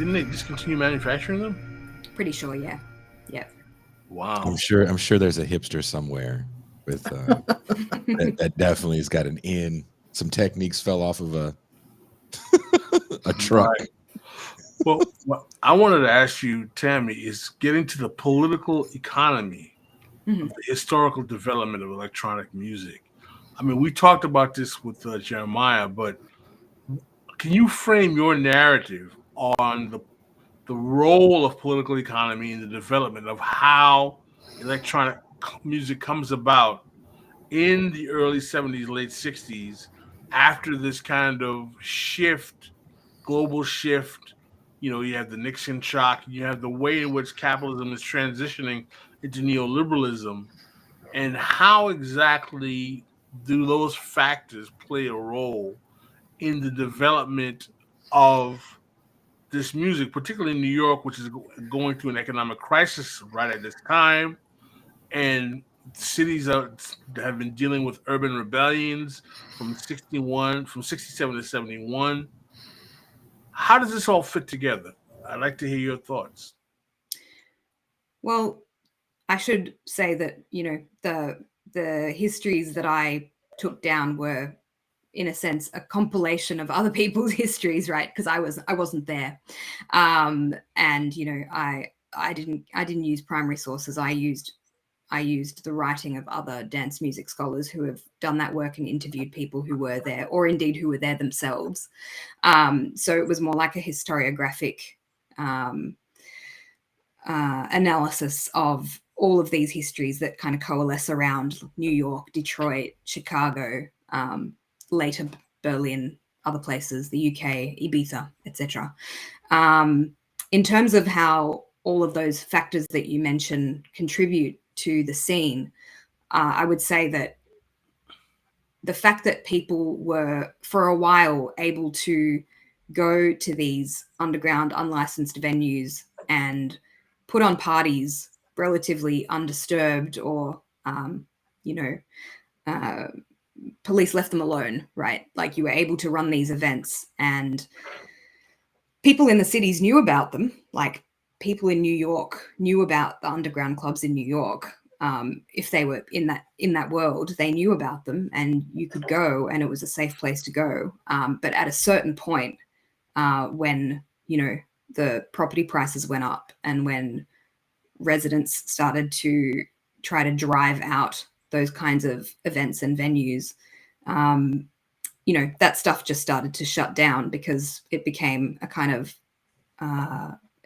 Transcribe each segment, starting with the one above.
didn't they discontinue manufacturing them? Pretty sure, yeah. Wow. I'm sure there's a hipster somewhere with that definitely has got an in. Some techniques fell off of a truck. Right. Well, what I wanted to ask you, Tammy, is getting to the political economy of the historical development of electronic music. I mean, we talked about this with Jeremiah, but can you frame your narrative on the role of political economy in the development of how electronic music comes about in the early 70s, late 60s, after this kind of shift, global shift? You know, you have the Nixon shock, you have the way in which capitalism is transitioning into neoliberalism, and how exactly do those factors play a role in the development of this music, particularly in New York, which is going through an economic crisis right at this time, and cities have been dealing with urban rebellions from 67 to 71. How does this all fit together? I'd like to hear your thoughts. Well, I should say that, the histories that I took down were, in a sense, a compilation of other people's histories, right? Because I wasn't there, and I didn't use primary sources. I used the writing of other dance music scholars who have done that work and interviewed people who were there, or indeed who were there themselves. So it was more like a historiographic analysis of all of these histories that kind of coalesce around New York, Detroit, Chicago, later Berlin, other places, the UK, Ibiza, etc. In terms of how all of those factors that you mentioned contribute to the scene, I would say that the fact that people were, for a while, able to go to these underground, unlicensed venues and put on parties relatively undisturbed, or, police left them alone, right? Like, you were able to run these events and people in the cities knew about them. Like, people in New York knew about the underground clubs in New York. If they were in that world, they knew about them, and you could go, and it was a safe place to go. But at a certain point, when the property prices went up, and when residents started to try to drive out those kinds of events and venues, that stuff just started to shut down, because it became a kind of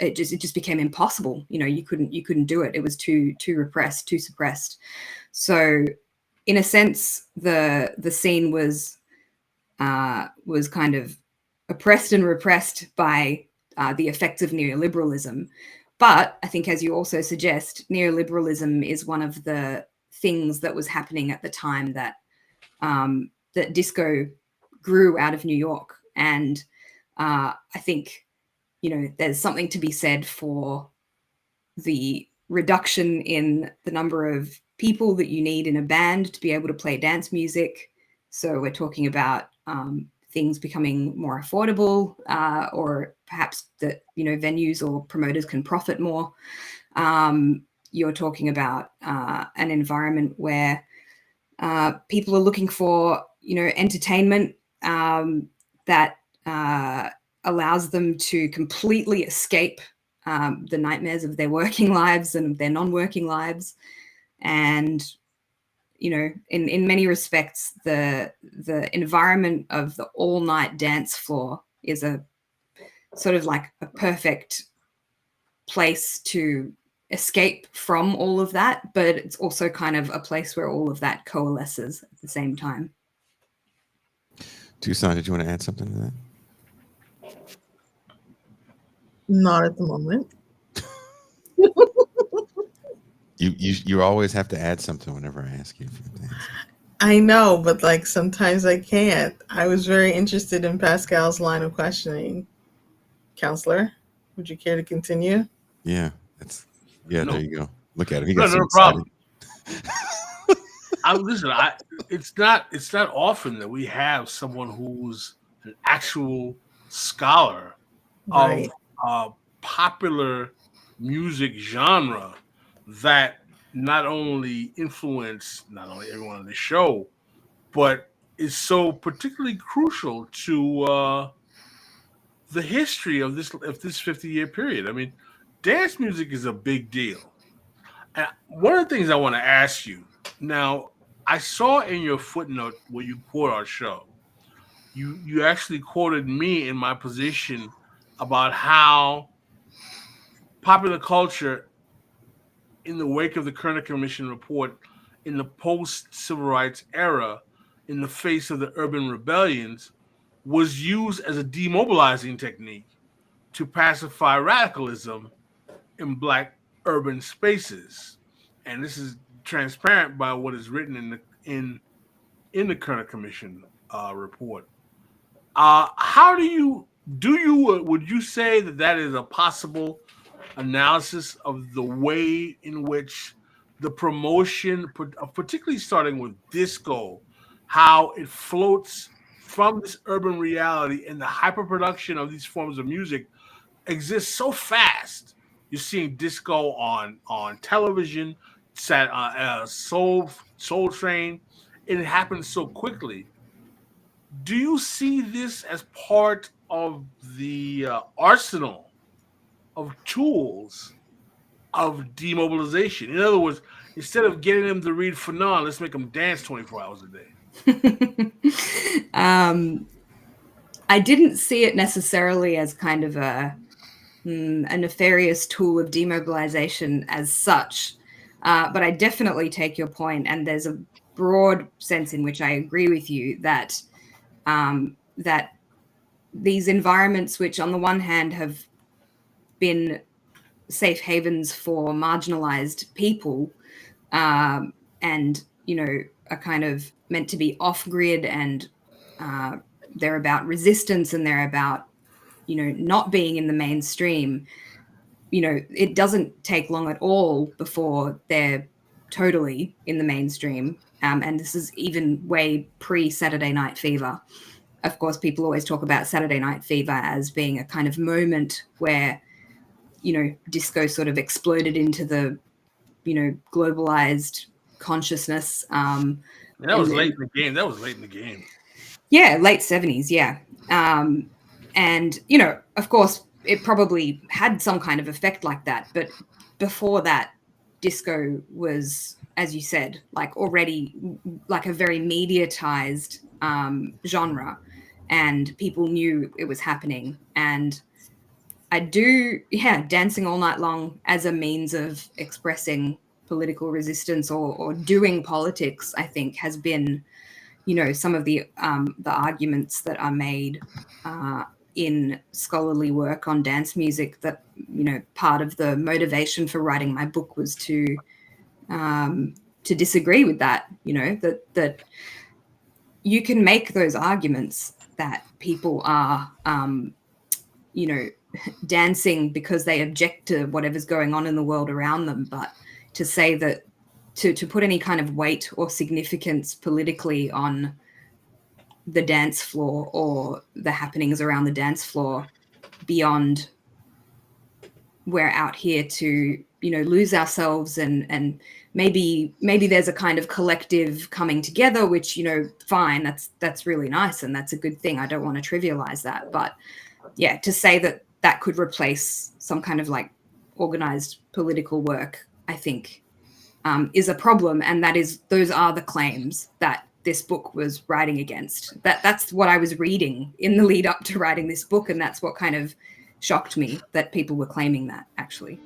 it just became impossible. You couldn't do it. It was too repressed, too suppressed. So in a sense, the scene was kind of oppressed and repressed by the effects of neoliberalism. But I think, as you also suggest, neoliberalism is one of the things that was happening at the time that that disco grew out of New York. And I think, there's something to be said for the reduction in the number of people that you need in a band to be able to play dance music. So we're talking about things becoming more affordable, or perhaps that, venues or promoters can profit more. You're talking about an environment where people are looking for, entertainment that allows them to completely escape the nightmares of their working lives and their non-working lives. And, in many respects, the environment of the all-night dance floor is a sort of like a perfect place to escape from all of that, but it's also kind of a place where all of that coalesces at the same time. Tucson, did you want to add something to that? Not at the moment. You always have to add something whenever I ask you if you have to add something. I know, but like sometimes I can't. I was very interested in Pascal's line of questioning. Counselor, would you care to continue? Yeah, No. There you go. Look at him. He No, got so no excited. problem. Listen, it's not often that we have someone who's an actual scholar Right. popular music genre that not only influenced not only everyone on the show, but is so particularly crucial to the history of this 50-year period. I mean, dance music is a big deal. And one of the things I want to ask you now, I saw in your footnote where you quote our show, you actually quoted me in my position about how popular culture in the wake of the Kerner Commission report in the post-civil rights era, in the face of the urban rebellions, was used as a demobilizing technique to pacify radicalism in Black urban spaces. And this is transparent by what is written in the Kerner Commission report. How would you say that that is a possible analysis of the way in which the promotion, particularly starting with disco, how it floats from this urban reality and the hyperproduction of these forms of music exists so fast. You're seeing disco on television, Soul Train, and it happens so quickly. Do you see this as part of the arsenal of tools of demobilization? In other words, instead of getting them to read Fanon, let's make them dance 24 hours a day. I didn't see it necessarily as kind of a nefarious tool of demobilization as such, but I definitely take your point, and there's a broad sense in which I agree with you that that these environments, which on the one hand have been safe havens for marginalized people, and are kind of meant to be off grid, and they're about resistance, and they're about not being in the mainstream. It doesn't take long at all before they're totally in the mainstream. And this is even way pre Saturday Night Fever. Of course, people always talk about Saturday Night Fever as being a kind of moment where, disco sort of exploded into the, globalized consciousness. That was late in the game. That was late in the game. Yeah, late 70s, yeah. And, of course, it probably had some kind of effect like that. But before that, disco was, as you said, like already like a very mediatized genre, and people knew it was happening. And dancing all night long as a means of expressing political resistance or doing politics, I think, has been, some of the arguments that are made in scholarly work on dance music, that, part of the motivation for writing my book was to disagree with that, that you can make those arguments that people are, dancing because they object to whatever's going on in the world around them. But to say that, to put any kind of weight or significance politically on the dance floor or the happenings around the dance floor beyond we're out here to, lose ourselves, and maybe there's a kind of collective coming together, which, fine, that's really nice, and that's a good thing. I don't want to trivialize that. But yeah, to say that could replace some kind of like organized political work, I think is a problem. And those are the claims that this book was writing against. That's what I was reading in the lead up to writing this book. And that's what kind of shocked me, that people were claiming that, actually.